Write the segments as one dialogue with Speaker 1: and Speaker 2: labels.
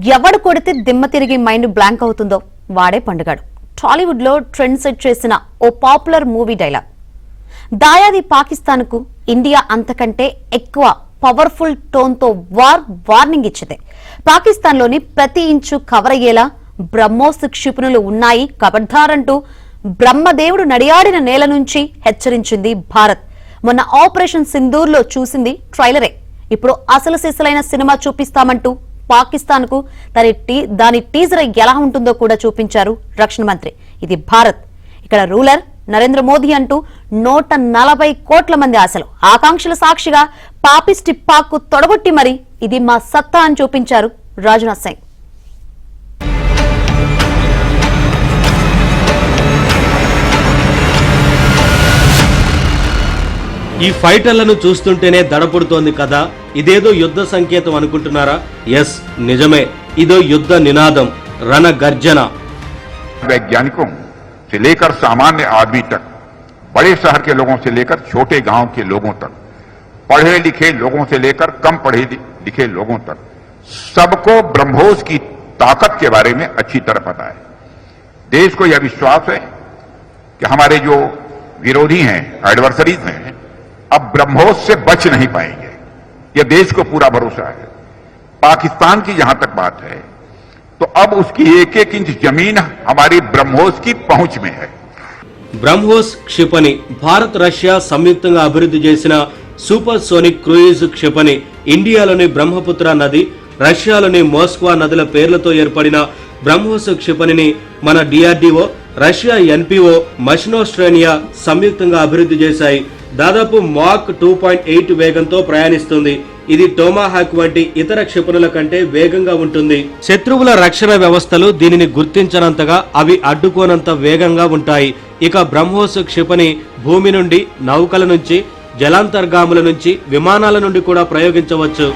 Speaker 1: ఎవడు కొడితే దిమ్మ తిరిగి మైండ్ బ్లాంక్ అవుతుందో వాడే పండుగాడు. టాలీవుడ్ లో ట్రెండ్ సెట్ చేసిన ఓ పాపులర్ మూవీ డైలాగ్. దాయాది పాకిస్తాన్ కు ఇండియా అంతకంటే ఎక్కువ పవర్ఫుల్ టోన్ తో వార్నింగ్ ఇచ్చింది. పాకిస్తాన్ లోని ప్రతి ఇంచు కవర్ అయ్యేలా బ్రహ్మోస్ క్షిపణులు ఉన్నాయి, కబడ్దారంటూ బ్రహ్మదేవుడు నడియాడిన నేల నుంచి హెచ్చరించింది భారత్. మొన్న ఆపరేషన్ సింధూర్ లో చూసింది ట్రైలరే. ఇప్పుడు అసలు సిసలైన సినిమా చూపిస్తామంటూ పాకిస్తాన్ కు దాని టీజర్ ఎలా ఉంటుందో కూడా చూపించారు రక్షణ మంత్రి. ఇది భారత్, ఇక్కడ రూలర్ నరేంద్ర మోదీ అంటూ 140 కోట్ల మంది ఆశలు ఆకాంక్షల సాక్షిగా పాపిస్టి పాక్ కు తొడగొట్టి మరి ఇది మా సత్తా అని చూపించారు రాజ్నాథ్ సింగ్.
Speaker 2: ఈ ఫైటర్లను చూస్తుంటేనే దడపుడుతోంది కదా, ఇదేదో యుద్ధ సంకేతం అనుకుంటున్నారా? ఎస్, నిజమే. ఇదో యుద్ధ నినాదం, రణ గర్జన.
Speaker 3: वैज्ञानिकों से लेकर सामान्य आदमी तक, बड़े शहर के लोगों से लेकर छोटे गांव के लोगों तक, पढ़े लिखे लोगों से लेकर कम पढ़े लिखे लोगों तक, सबको ब्रह्मोस की ताकत के बारे में अच्छी तरह पता है. देश को यह विश्वास है कि हमारे जो विरोधी हैं, एडवर्सरीज हैं, अब ब्रह्मोस से बच नहीं पाएंगे. यह देश को पूरा भरोसा है. पाकिस्तान की जहां तक बात है तो अब उसकी एक एक इंच जमीन हमारी ब्रह्मोस की पहुंच में है.
Speaker 2: బ్రహ్మోస్ క్షిపణి భారత్ రష్యా సంయుక్తంగా అభివృద్ధి చేసిన సూపర్ సోనిక్ క్రూయిజ్ క్షిపణి. ఇండియాలోని బ్రహ్మపుత్ర నది, రష్యాలోని మోస్క్వా నదుల పేర్లతో ఏర్పడిన బ్రహ్మోస్ క్షిపణిని మన డిఆర్డీఓ, రష్యా ఎన్పిఓ, మషినోస్ట్రేనియా సంయుక్తంగా అభివృద్ధి చేశాయి. దాదాపు మాక్ 2.8 వేగంతో ప్రయాణిస్తుంది. ఇది టోమాహాక్ వంటి ఇతర క్షిపణుల కంటే వేగంగా ఉంటుంది. శత్రువుల రక్షణ వ్యవస్థలు దీనిని గుర్తించనంతగా, అవి అడ్డుకోనంత వేగంగా ఉంటాయి. ఇక బ్రహ్మోస్ క్షిపణి భూమి నుండి, నౌకల నుంచి, జలాంతర్గాముల నుంచి, విమానాల నుండి కూడా ప్రయోగించవచ్చు.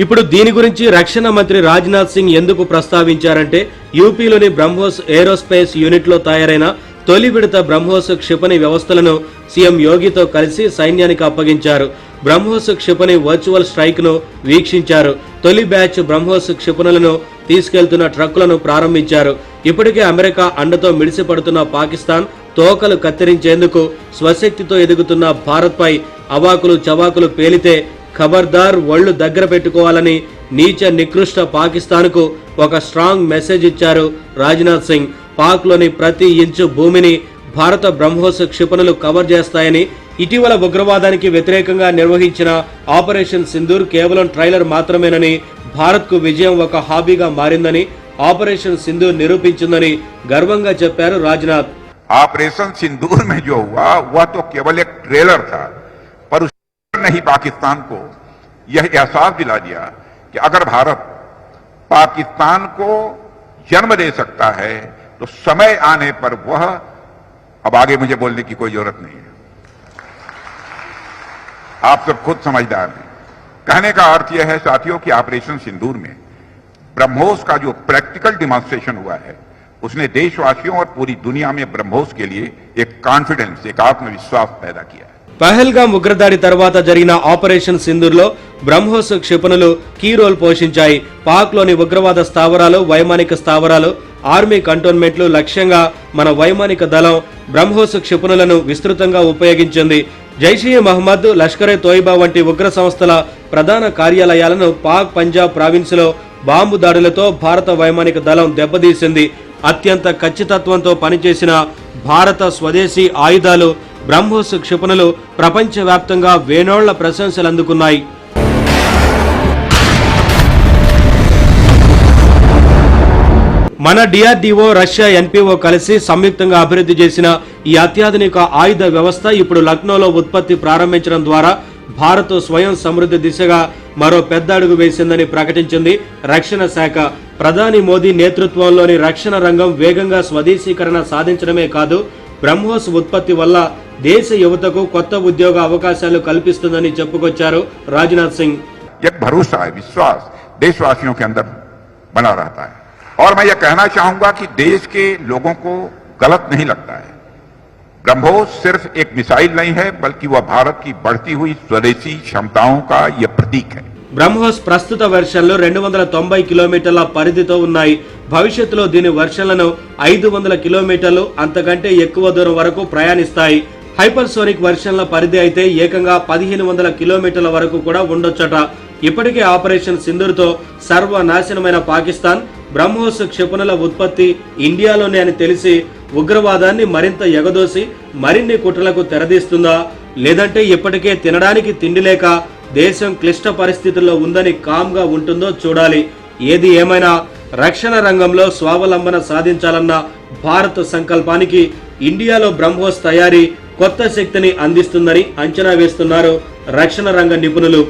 Speaker 2: ఇప్పుడు దీని గురించి రక్షణ మంత్రి రాజ్నాథ్ సింగ్ ఎందుకు ప్రస్తావించారంటే, యూపీలోని బ్రహ్మోస్ ఏరోస్పేస్ యూనిట్ లో తయారైన తొలి విడత బ్రహ్మోస్ క్షిపణి వ్యవస్థలను సీఎం యోగితో కలిసి సైన్యానికి అప్పగించారు. బ్రహ్మోస్ క్షిపణి వర్చువల్ స్ట్రైక్ ను వీక్షించారు. తొలి బ్యాచ్ బ్రహ్మోస్ క్షిపణులను తీసుకెళ్తున్న ట్రక్కులను ప్రారంభించారు. ఇప్పటికే అమెరికా అండతో మిడిసిపడుతున్న పాకిస్తాన్ తోకలు కత్తిరించేందుకు స్వశక్తితో ఎదుగుతున్న భారత్ పై అవాకులు చవాకులు పేలితే ఖబర్దార్, ఒళ్లు దగ్గర పెట్టుకోవాలని నీచ నికృష్ట పాకిస్తాన్ కు ఒక స్ట్రాంగ్ మెసేజ్ ఇచ్చారు రాజ్నాథ్ సింగ్. పాక్ లోని ప్రతి ఇంచు భూమిని భారత బ్రహ్మోస్ క్షిపణులు కవర్ చేస్తాయని, ఇటీవల ఉగ్రవాదానికి వ్యతిరేకంగా నిర్వహించిన ఆపరేషన్ సింధూర్ కేవలం ట్రైలర్ మాత్రమేనని, భారత్ కు విజయం ఒక హాబీగా మారిందని ఆపరేషన్ సింధూర్ నిరూపించిందని గర్వంగా చెప్పారు రాజ్నాథ్.
Speaker 3: ऑपरेशन सिंदूर में जो हुआ वह तो केवल एक ट्रेलर था, पर उसने ही पाकिस्तान को यह एहसास दिला दिया कि अगर भारत पाकिस्तान को जन्म दे सकता है तो समय आने पर वह, अब आगे मुझे बोलने की कोई जरूरत नहीं है, आप सब खुद समझदार हैं. कहने का अर्थ यह है साथियों कि ऑपरेशन सिंदूर में ब्रह्मोस का जो प्रैक्टिकल डिमॉन्स्ट्रेशन हुआ है, उसने देशवासियों और पूरी दुनिया में ब्रह्मोस के लिए एक कॉन्फिडेंस, एक आत्मविश्वास पैदा किया है.
Speaker 2: పహల్గామ్ ఉగ్రదాడి తర్వాత జరిగిన ఆపరేషన్ సింధూర్ లో బ్రహ్మోస్ క్షిపణులు కీ రోల్ పోషించాయి. పాక్ లోని ఉగ్రవాద స్థావరాలు, వైమానిక స్థావరాలు, ఆర్మీ కంటోన్మెంట్లు లక్ష్యంగా మన వైమానిక దళం బ్రహ్మోస్ క్షిపణులను విస్తృతంగా ఉపయోగించింది. జైషే మహమ్మద్, లష్కరే తోయిబా వంటి ఉగ్ర సంస్థల ప్రధాన కార్యాలయాలను పాక్ పంజాబ్ ప్రావిన్స్ లో బాంబు దాడులతో భారత వైమానిక దళం దెబ్బతీసింది. అత్యంత ఖచ్చితత్వంతో పనిచేసిన భారత స్వదేశీ ఆయుధాలు బ్రహ్మోస్ క్షిపణులు ప్రపంచవ్యాప్తంగా వేనోళ్ల ప్రశంసలు అందుకున్నాయి. మన డిఆర్డీఓ, రష్యా ఎన్పిఓ కలిసి సంయుక్తంగా అభివృద్ధి చేసిన ఈ అత్యాధునిక ఆయుధ వ్యవస్థ ఇప్పుడు లక్నోలో ఉత్పత్తి ప్రారంభించడం ద్వారా భారత్ స్వయం సమృద్ధి దిశగా మరో పెద్ద అడుగు వేసిందని ప్రకటించింది రక్షణ శాఖ. ప్రధాని మోదీ నేతృత్వంలోని రక్షణ రంగం వేగంగా స్వదేశీకరణ సాధించడమే కాదు, బ్రహ్మోస్ ఉత్పత్తి వల్ల దేశ యువతకు కొత్త ఉద్యోగ అవకాశాలు కల్పిస్తుందని చెప్పుకొచ్చారు రాజ్నాథ్ సింగ్.
Speaker 3: एक भरोसा है, विश्वास देशवासियों के अंदर बना रहता है. और मैं यह कहना चाहूंगा कि देश के लोगों को गलत नहीं लगता है, ब्रह्मोस सिर्फ एक मिसाइल नहीं है बल्कि वह भारत की बढ़ती हुई स्वदेशी क्षमताओं का यह प्रतीक है।
Speaker 2: బ్రహ్మోస్ ప్రస్తుత వెర్షన్లు 290 కిలోమీటర్ల పరిధితో ఉన్నాయి. భవిష్యత్తులో దీని వెర్షన్లను 500 కిలోమీటర్లు అంతకంటే ఎక్కువ దూరం వరకు ప్రయాణిస్తాయి. హైపర్సోనిక్ వెర్షన్ల పరిధి అయితే ఏకంగా 1500 కిలోమీటర్ల వరకు కూడా ఉండొచ్చట. ఇప్పటికే ఆపరేషన్ సింధూర్తో సర్వనాశనమైన పాకిస్తాన్ బ్రహ్మోస్ క్షిపణుల ఉత్పత్తి ఇండియాలోనే అని తెలిసి ఉగ్రవాదాన్ని మరింత ఎగదోసి మరిన్ని కుట్రలకు తెరదీస్తుందా, లేదంటే ఇప్పటికే తినడానికి తిండి లేక దేశం క్లిష్ట పరిస్థితుల్లో ఉందని కామ్గా ఉంటుందో చూడాలి. ఏది ఏమైనా రక్షణ రంగంలో స్వావలంబన సాధించాలన్న భారత్ సంకల్పానికి ఇండియాలో బ్రహ్మోస్ తయారీ కొత్త శక్తిని అందిస్తుందని అంచనా వేస్తున్నారు రక్షణ రంగ నిపుణులు.